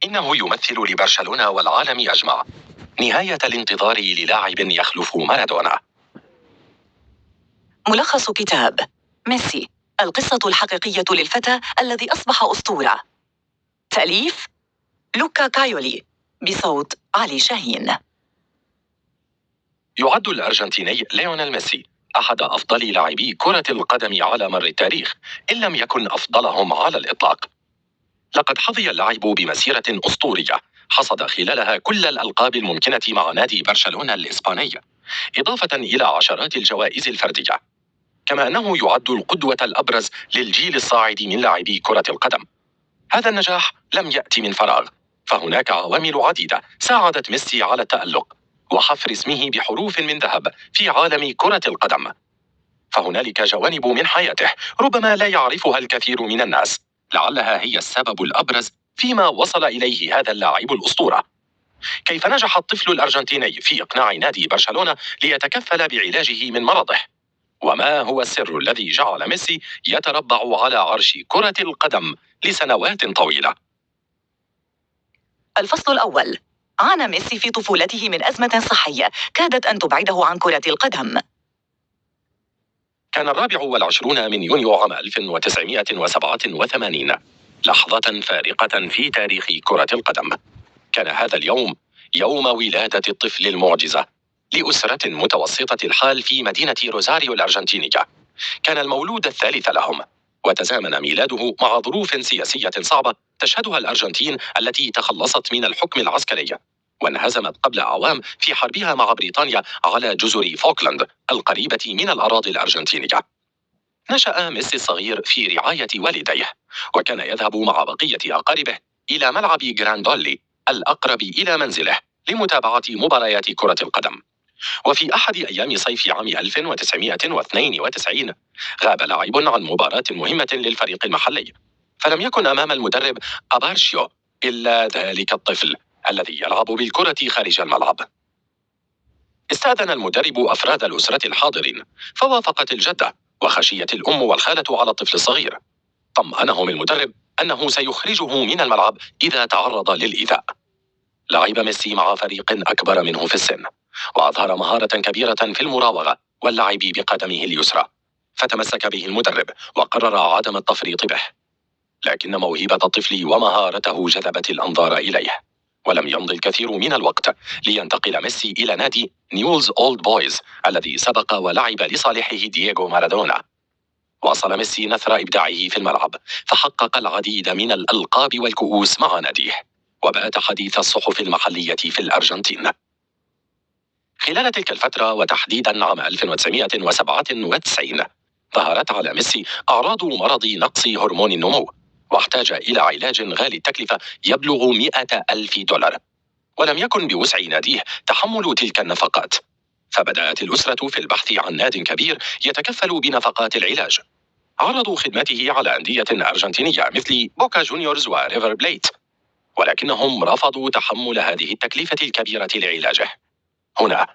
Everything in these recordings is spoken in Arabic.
إنه يمثل لبرشلونة والعالم أجمع نهاية الانتظار للاعب يخلف مارادونا. ملخص كتاب ميسي، القصة الحقيقية للفتى الذي أصبح أسطورة. تأليف لوكا كايولي، بصوت علي شاهين. يعد الأرجنتيني ليونيل ميسي أحد أفضل لاعبي كرة القدم على مر التاريخ، إن لم يكن أفضلهم على الإطلاق. لقد حظي اللاعب بمسيرة أسطورية حصد خلالها كل الألقاب الممكنة مع نادي برشلونة الإسباني، إضافة إلى عشرات الجوائز الفردية. كما أنه يعد القدوة الأبرز للجيل الصاعد من لاعبي كرة القدم. هذا النجاح لم يأتي من فراغ، فهناك عوامل عديدة ساعدت ميسي على التألق وحفر اسمه بحروف من ذهب في عالم كرة القدم. فهنالك جوانب من حياته ربما لا يعرفها الكثير من الناس، لعلها هي السبب الأبرز فيما وصل إليه هذا اللاعب الأسطورة. كيف نجح الطفل الأرجنتيني في إقناع نادي برشلونة ليتكفل بعلاجه من مرضه؟ وما هو السر الذي جعل ميسي يتربع على عرش كرة القدم لسنوات طويلة؟ الفصل الأول. عانى ميسي في طفولته من أزمة صحية كادت أن تبعده عن كرة القدم. كان 24 من يونيو عام 1987 لحظة فارقة في تاريخ كرة القدم. كان هذا اليوم يوم ولادة الطفل المعجزة لأسرة متوسطة الحال في مدينة روزاريو الأرجنتينية. كان المولود الثالث لهم، وتزامن ميلاده مع ظروف سياسية صعبة تشهدها الأرجنتين التي تخلصت من الحكم العسكري وانهزمت قبل أعوام في حربها مع بريطانيا على جزر فوكلاند القريبة من الأراضي الأرجنتينية. نشأ ميسي الصغير في رعاية والديه، وكان يذهب مع بقية أقاربه إلى ملعب جراندولي الأقرب إلى منزله لمتابعة مباريات كرة القدم. وفي أحد أيام صيف عام 1992 غاب لاعب عن مباراة مهمة للفريق المحلي، فلم يكن أمام المدرب أبارشيو إلا ذلك الطفل الذي يلعب بالكرة خارج الملعب. استأذن المدرب أفراد الأسرة الحاضرين، فوافقت الجدة وخشيت الأم والخالة على الطفل الصغير. طمأنهم المدرب أنه سيخرجه من الملعب إذا تعرض للإيذاء. لعب ميسي مع فريق أكبر منه في السن، وأظهر مهارة كبيرة في المراوغة واللعب بقدمه اليسرى، فتمسك به المدرب وقرر عدم التفريط به. لكن موهبة الطفل ومهارته جذبت الأنظار إليه، ولم يمض الكثير من الوقت لينتقل ميسي إلى نادي نيولز أولد بويز الذي سبق ولعب لصالحه دييغو مارادونا. واصل ميسي نثر إبداعه في الملعب، فحقق العديد من الألقاب والكؤوس مع ناديه، وبات حديث الصحف المحلية في الأرجنتين. خلال تلك الفترة وتحديدا عام 1997 ظهرت على ميسي أعراض مرض نقص هرمون النمو، واحتاج إلى علاج غالي التكلفة يبلغ $100,000، ولم يكن بوسع ناديه تحمل تلك النفقات. فبدأت الأسرة في البحث عن ناد كبير يتكفل بنفقات العلاج. عرضوا خدمته على أندية أرجنتينية مثل بوكا جونيورز وريفر بليت، ولكنهم رفضوا تحمل هذه التكلفة الكبيرة لعلاجه. هنا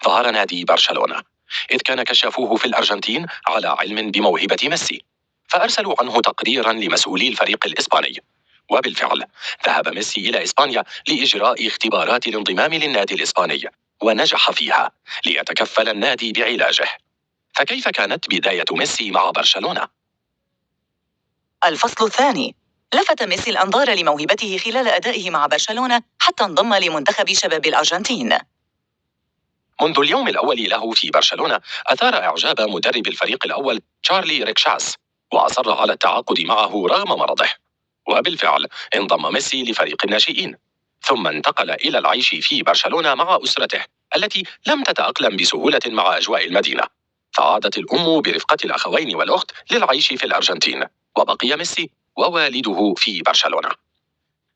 ظهر نادي برشلونة، إذ كان كشافوه في الأرجنتين على علم بموهبة ميسي، فأرسلوا عنه تقريرا لمسؤولي الفريق الإسباني. وبالفعل ذهب ميسي إلى إسبانيا لإجراء اختبارات الانضمام للنادي الإسباني، ونجح فيها ليتكفل النادي بعلاجه. فكيف كانت بداية ميسي مع برشلونة؟ الفصل الثاني. لفت ميسي الأنظار لموهبته خلال أدائه مع برشلونة حتى انضم لمنتخب شباب الأرجنتين. منذ اليوم الأول له في برشلونة أثار إعجاب مدرب الفريق الأول تشارلي ريكشاس، وأصر على التعاقد معه رغم مرضه. وبالفعل انضم ميسي لفريق الناشئين، ثم انتقل إلى العيش في برشلونة مع أسرته التي لم تتأقلم بسهولة مع أجواء المدينة، فعادت الأم برفقة الأخوين والأخت للعيش في الأرجنتين، وبقي ميسي ووالده في برشلونة.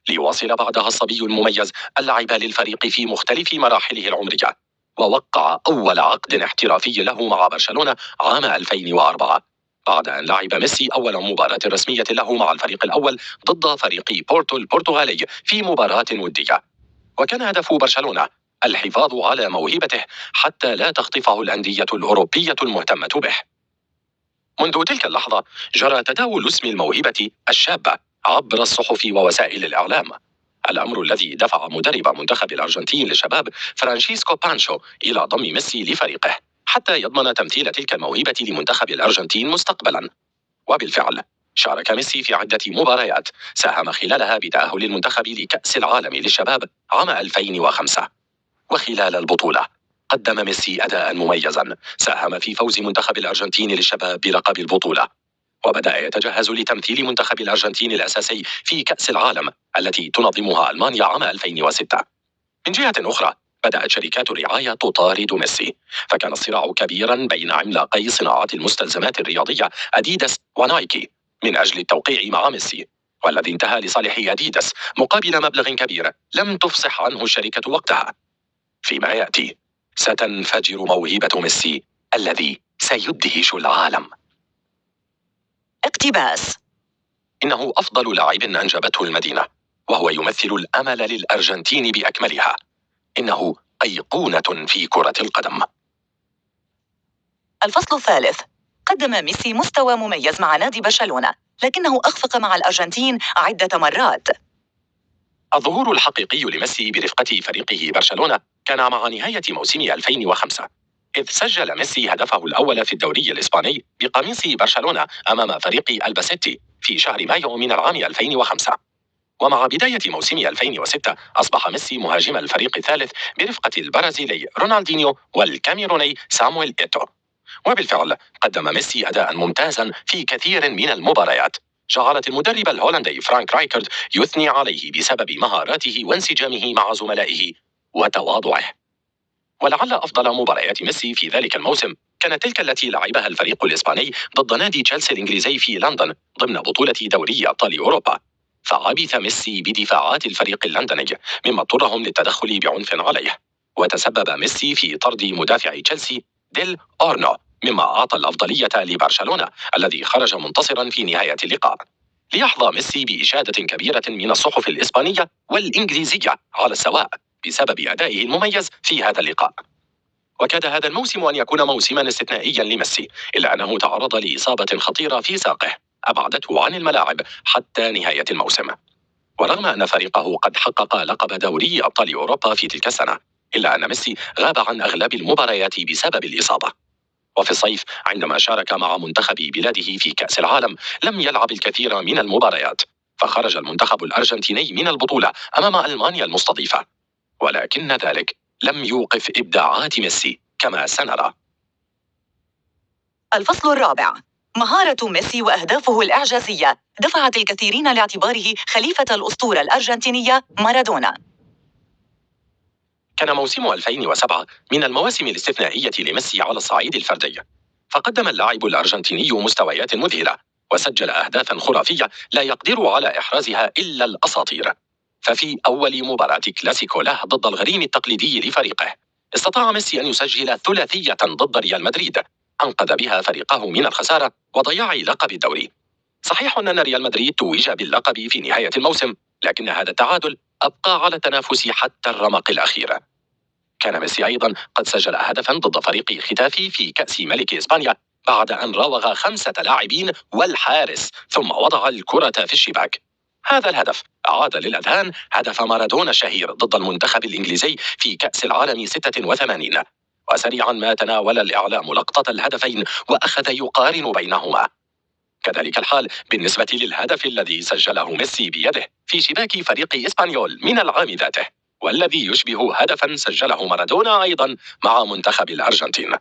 ليواصل بعدها الصبي المميز اللعب للفريق في مختلف مراحله العمرية، ووقع أول عقد احترافي له مع برشلونة عام 2004، بعد أن لعب ميسي أول مباراة رسمية له مع الفريق الأول ضد فريق بورتو البرتغالي في مباراة ودية. وكان هدف برشلونة الحفاظ على موهبته حتى لا تخطفه الأندية الأوروبية المهتمة به. منذ تلك اللحظة جرى تداول اسم الموهبة الشابة عبر الصحف ووسائل الإعلام. الأمر الذي دفع مدرب منتخب الأرجنتين للشباب فرانشيسكو بانشو إلى ضم ميسي لفريقه حتى يضمن تمثيل تلك الموهبة لمنتخب الأرجنتين مستقبلا. وبالفعل شارك ميسي في عدة مباريات ساهم خلالها بتأهل المنتخب لكأس العالم للشباب عام 2005. وخلال البطولة قدم ميسي أداء مميزا ساهم في فوز منتخب الأرجنتين للشباب بلقب البطولة، وبدأ يتجهز لتمثيل منتخب الأرجنتين الأساسي في كأس العالم التي تنظمها ألمانيا عام 2006. من جهة أخرى بدأت شركات الرعاية تطارد ميسي، فكان الصراع كبيرا بين عملاقي صناعة المستلزمات الرياضية أديداس ونايكي من أجل التوقيع مع ميسي، والذي انتهى لصالح أديداس مقابل مبلغ كبير لم تفصح عنه الشركة وقتها. فيما يأتي ستنفجر موهبة ميسي الذي سيدهش العالم. اقتباس: إنه أفضل لاعب أنجبته المدينة، وهو يمثل الأمل للأرجنتين بأكملها. إنه أيقونة في كرة القدم. الفصل الثالث: قدم ميسي مستوى مميز مع نادي برشلونة، لكنه أخفق مع الأرجنتين عدة مرات. الظهور الحقيقي لميسي برفقة فريقه برشلونة كان مع نهاية موسم 2005، إذ سجل ميسي هدفه الأول في الدوري الإسباني بقميص برشلونة أمام فريق الباسيتي في شهر مايو من العام 2005. ومع بداية موسم 2006 أصبح ميسي مهاجم الفريق الثالث برفقة البرازيلي رونالدينيو والكاميروني سامويل إيتو. وبالفعل قدم ميسي أداء ممتازا في كثير من المباريات جعلت المدرب الهولندي فرانك رايكارد يثني عليه بسبب مهاراته وانسجامه مع زملائه وتواضعه. ولعل أفضل مباريات ميسي في ذلك الموسم كانت تلك التي لعبها الفريق الإسباني ضد نادي تشيلسي الإنجليزي في لندن ضمن بطولة دوري أبطال أوروبا، فعبث ميسي بدفاعات الفريق اللندني مما اضطرهم للتدخل بعنف عليه، وتسبب ميسي في طرد مدافع تشيلسي ديل أورنو، مما أعطى الأفضلية لبرشلونة الذي خرج منتصرا في نهاية اللقاء. ليحظى ميسي بإشادة كبيرة من الصحف الإسبانية والإنجليزية على السواء بسبب أدائه المميز في هذا اللقاء. وكاد هذا الموسم أن يكون موسما استثنائيا لميسي، إلا أنه تعرض لإصابة خطيرة في ساقه أبعدته عن الملاعب حتى نهاية الموسم. ورغم أن فريقه قد حقق لقب دوري أبطال أوروبا في تلك السنة، إلا أن ميسي غاب عن أغلب المباريات بسبب الإصابة. وفي الصيف عندما شارك مع منتخب بلاده في كأس العالم لم يلعب الكثير من المباريات، فخرج المنتخب الأرجنتيني من البطولة أمام ألمانيا المستضيفة، ولكن ذلك لم يوقف إبداعات ميسي كما سنرى. الفصل الرابع: مهارة ميسي وأهدافه الإعجازية دفعت الكثيرين لاعتباره خليفة الأسطورة الأرجنتينية مارادونا. كان موسم 2007 من المواسم الاستثنائية لميسي على الصعيد الفردي، فقدم اللاعب الأرجنتيني مستويات مذهلة وسجل أهدافا خرافية لا يقدر على إحرازها إلا الأساطير. ففي أول مباراة كلاسيكو له ضد الغريم التقليدي لفريقه استطاع ميسي أن يسجل ثلاثية ضد ريال مدريد أنقذ بها فريقه من الخسارة وضياع لقب الدوري. صحيح أن ريال مدريد توج باللقب في نهاية الموسم، لكن هذا التعادل أبقى على التنافس حتى الرمق الأخير. كان ميسي أيضا قد سجل هدفا ضد فريق ختافي في كأس ملك إسبانيا بعد أن راوغ 5 لاعبين والحارس ثم وضع الكرة في الشباك. هذا الهدف أعاد للأذهان هدف مارادونا الشهير ضد المنتخب الإنجليزي في كأس العالم 86، وسريعا ما تناول الإعلام لقطة الهدفين وأخذ يقارن بينهما. كذلك الحال بالنسبة للهدف الذي سجله ميسي بيده في شباك فريق إسبانيول من العام ذاته، والذي يشبه هدفا سجله مارادونا أيضا مع منتخب الأرجنتين.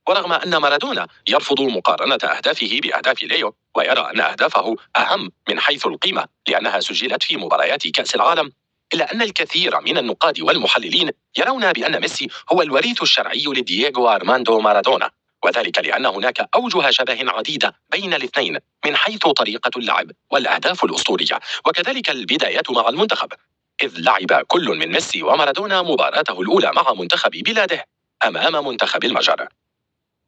ورغم أن مارادونا يرفض مقارنة أهدافه بأهداف ليو ويرى أن أهدافه أهم من حيث القيمة لأنها سجلت في مباريات كأس العالم، إلا أن الكثير من النقاد والمحللين يرون بأن ميسي هو الوريث الشرعي لدييغو أرماندو مارادونا، وذلك لأن هناك أوجه شبه عديدة بين الاثنين من حيث طريقة اللعب والأهداف الأسطورية، وكذلك البدايات مع المنتخب، إذ لعب كل من ميسي ومارادونا مباراته الأولى مع منتخب بلاده أمام منتخب المجر.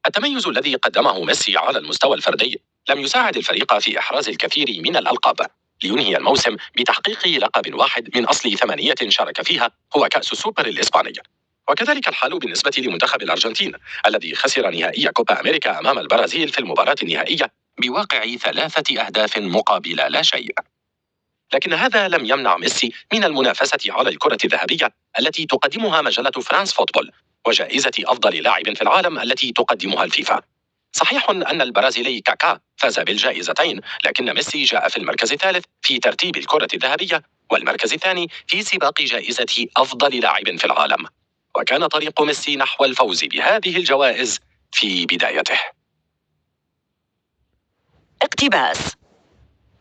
التميز الذي قدمه ميسي على المستوى الفردي لم يساعد الفريق في إحراز الكثير من الألقاب، لينهي الموسم بتحقيق لقب واحد من أصل 8 شارك فيها هو كأس السوبر الإسباني. وكذلك الحال بالنسبة لمنتخب الأرجنتين الذي خسر نهائي كوبا أمريكا أمام البرازيل في المباراة النهائية بواقع 3 أهداف مقابل لا شيء. لكن هذا لم يمنع ميسي من المنافسة على الكرة الذهبية التي تقدمها مجلة فرانس فوتبول، وجائزة أفضل لاعب في العالم التي تقدمها الفيفا. صحيح أن البرازيلي كاكا فاز بالجائزتين، لكن ميسي جاء في المركز الثالث في ترتيب الكرة الذهبية والمركز الثاني في سباق جائزة أفضل لاعب في العالم. وكان طريق ميسي نحو الفوز بهذه الجوائز في بدايته. اقتباس: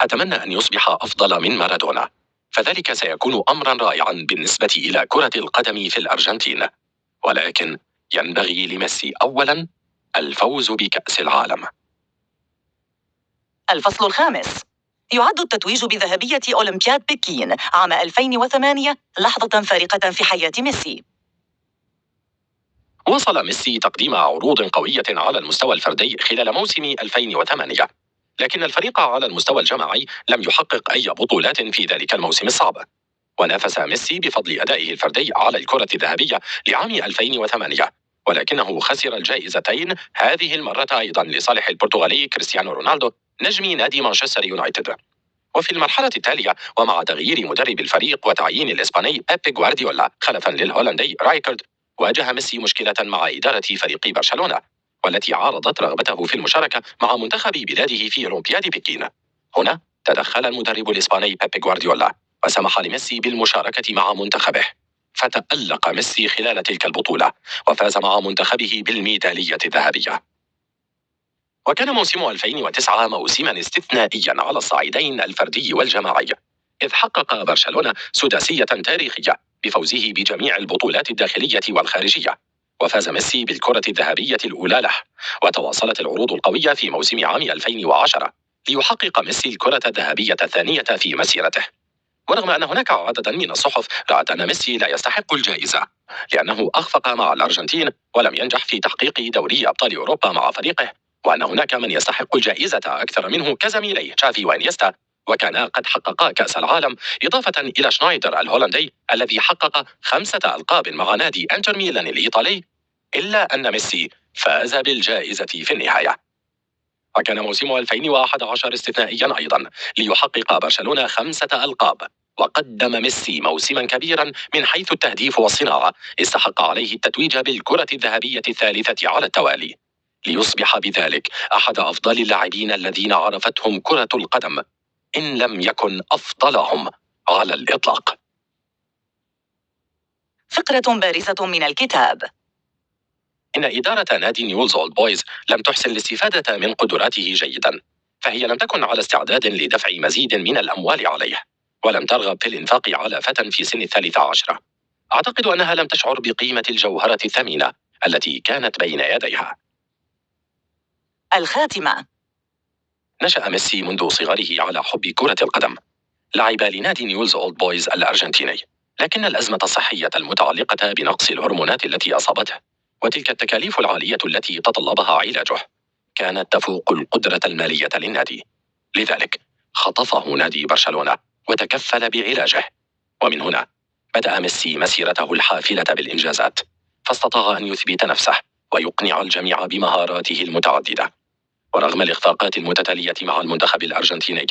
أتمنى أن يصبح أفضل من مارادونا، فذلك سيكون أمرا رائعا بالنسبة إلى كرة القدم في الأرجنتين، ولكن ينبغي لميسي أولا الفوز بكأس العالم. الفصل الخامس: يعد التتويج بذهبية أولمبياد بكين عام 2008 لحظة فارقة في حياة ميسي. واصل ميسي تقديم عروض قوية على المستوى الفردي خلال موسم 2008، لكن الفريق على المستوى الجماعي لم يحقق أي بطولات في ذلك الموسم الصعب. ونافس ميسي بفضل أدائه الفردي على الكرة الذهبية لعام 2008، ولكنه خسر الجائزتين هذه المرة أيضا لصالح البرتغالي كريستيانو رونالدو نجم نادي مانشستر يونايتد. وفي المرحلة التالية ومع تغيير مدرب الفريق وتعيين الإسباني بيب غوارديولا خلفا للهولندي رايكارد، واجه ميسي مشكلة مع إدارة فريق برشلونة، والتي عارضت رغبته في المشاركة مع منتخب بلاده في أولمبياد بكين. هنا تدخل المدرب الإسباني بيب غوارديولا وسمح لميسي بالمشاركة مع منتخبه، فتألق ميسي خلال تلك البطولة وفاز مع منتخبه بالميدالية الذهبية. وكان موسم 2009 موسما استثنائيا على الصعيدين الفردي والجماعي، إذ حقق برشلونة سداسية تاريخية بفوزه بجميع البطولات الداخلية والخارجية، وفاز ميسي بالكرة الذهبية الأولى له. وتواصلت العروض القوية في موسم عام 2010 ليحقق ميسي الكرة الذهبية الثانية في مسيرته، ورغم أن هناك عددا من الصحف رأت أن ميسي لا يستحق الجائزة لأنه أخفق مع الأرجنتين ولم ينجح في تحقيق دوري أبطال أوروبا مع فريقه، وأن هناك من يستحق الجائزة أكثر منه كزميليه تشافي وإنيستا، وكانا قد حققا كأس العالم، إضافة إلى شنايدر الهولندي الذي حقق 5 ألقاب مع نادي إنتر ميلان الإيطالي، إلا أن ميسي فاز بالجائزة في النهاية. وكان موسم 2011 استثنائيا أيضا ليحقق برشلونة 5 ألقاب، وقدم ميسي موسما كبيرا من حيث التهديف والصناعة استحق عليه التتويج بالكرة الذهبية الثالثة على التوالي، ليصبح بذلك أحد أفضل اللاعبين الذين عرفتهم كرة القدم، إن لم يكن أفضلهم على الإطلاق. فقرة بارزة من الكتاب: إن إدارة نادي نيولز أولد بويز لم تحسن الاستفادة من قدراته جيدا، فهي لم تكن على استعداد لدفع مزيد من الأموال عليه، ولم ترغب في الإنفاق على فتى في سن 13. أعتقد أنها لم تشعر بقيمة الجوهرة الثمينة التي كانت بين يديها. الخاتمة: نشأ ميسي منذ صغره على حب كرة القدم. لعب لنادي نيولز أولد بويز الأرجنتيني، لكن الأزمة الصحية المتعلقة بنقص الهرمونات التي أصابته وتلك التكاليف العالية التي تطلبها علاجه كانت تفوق القدرة المالية للنادي، لذلك خطفه نادي برشلونة وتكفل بعلاجه. ومن هنا بدأ ميسي مسيرته الحافلة بالإنجازات، فاستطاع أن يثبت نفسه ويقنع الجميع بمهاراته المتعددة. ورغم الإخفاقات المتتالية مع المنتخب الأرجنتيني،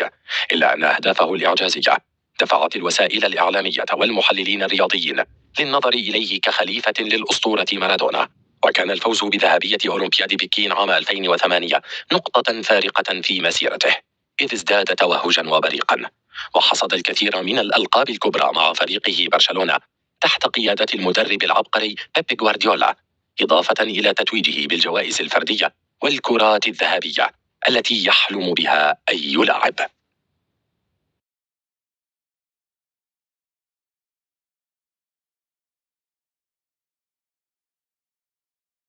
إلا أن أهدافه الإعجازية دفعت الوسائل الإعلامية والمحللين الرياضيين للنظر إليه كخليفة للأسطورة مارادونا. وكان الفوز بذهبية أولمبياد بكين عام 2008 نقطة فارقة في مسيرته، إذ ازداد توهجا وبريقا، وحصد الكثير من الألقاب الكبرى مع فريقه برشلونة تحت قيادة المدرب العبقري بيب غوارديولا، إضافة إلى تتويجه بالجوائز الفردية والكرات الذهبية التي يحلم بها أي لاعب.